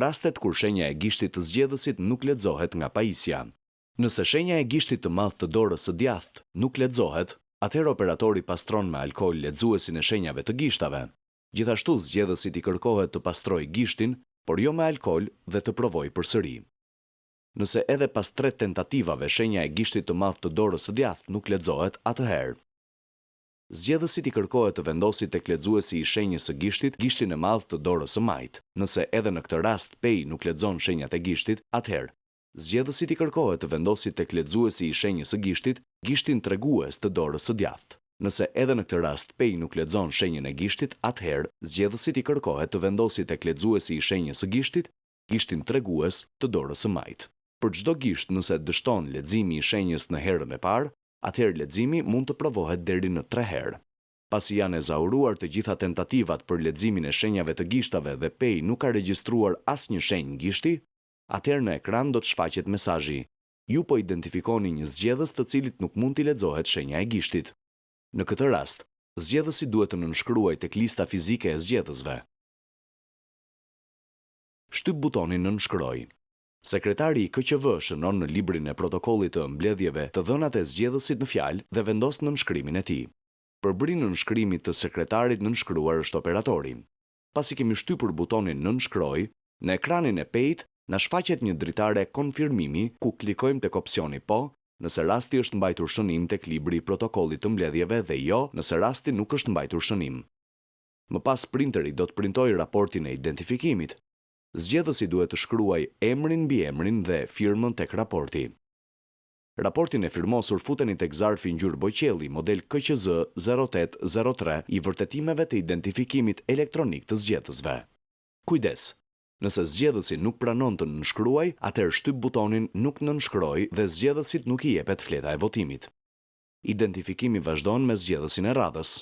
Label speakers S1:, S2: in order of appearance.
S1: Rastet kur shenja e gishtit të zgjedhësit nuk lexohet nga pajisja. Nëse shenja e gishtit të madh të dorës së djathtë nuk lexohet, atëherë operatori pastron me alkool lexuesin e shenjave të gishtave. Gjithashtu zgjedhësit i kërkohet të pastrojë gishtin, por jo me alkool dhe të provojë përsëri. Nëse edhe pas 3 tentativave shenja e gishtit të madh të dorës së djathtë nuk lexohet, atëherë zgjedhësit i kërkohet të vendosit tek lexuesi i shenjës së gishtit gishtin e madh të dorës së majt. Nëse edhe në këtë rast pej nuk lexon shenjat e gishtit, atëherë zgjedhësit i kërkohet të vendosit tek lexuesi i shenjës së gishtit gishtin tregues të dorës së djathtë. Nëse edhe në këtë rast pej nuk lexon shenjën e gishtit, atëherë zgjedhësit i kërkohet të vendosit tek lexuesi i shenjës së gishtit gishtin tregues të dorës së majt. Për çdo gisht nëse dështon leximi i shenjës në herën e parë, atëherë leximi mund të provohet deri në 3 herë. Pasi janë ezauruar të gjitha tentativat për leximin e shenjave të gishtave dhe pej nuk ka regjistruar asnjë shenjë gishti, atëherë në ekran do të shfaqet mesazhi: ju po identifikoni një zgjedhës të cilit nuk mund t'i lexohet shenja e gishtit. Në këtë rast, zgjedhësi duhet të nënshkruajë tek lista fizike e zgjedhësve. Shtyp butonin nënshkroj. Sekretari i KQV shënon në librin e protokollit të mbledhjeve të dhënat e zgjedhësit në fjalë dhe vendos nënshkrimin e tij. Përbërë nënshkrimit të sekretarit nënshkruar është operatori. Pasi kemi shtypur butonin nënshkroj, në ekranin e pejt na shfaqet një dritare konfirmimi ku klikojmë tek opsioni po, nëse rasti është mbajtur shënim tek libri i protokollit të mbledhjeve dhe jo nëse rasti nuk është mbajtur shënim. Më pas printeri do të printojë raportin e identifikimit. Zgjedhësi duhet të shkruaj emrin mbi emrin dhe firmën tek raporti. Raportin e firmosur futeni tek zarfi ngjyrë boqelli model KQZ 0803 i vërtetimeve të identifikimit elektronik të zgjedhësve. Kujdes! Nëse zgjedhësi nuk pranon të nënshkruaj, atëherë shtyp butonin nuk nënshkroj dhe zgjedhësit nuk i jepet fleta e votimit. Identifikimi vazhdon me zgjedhësin e radhës.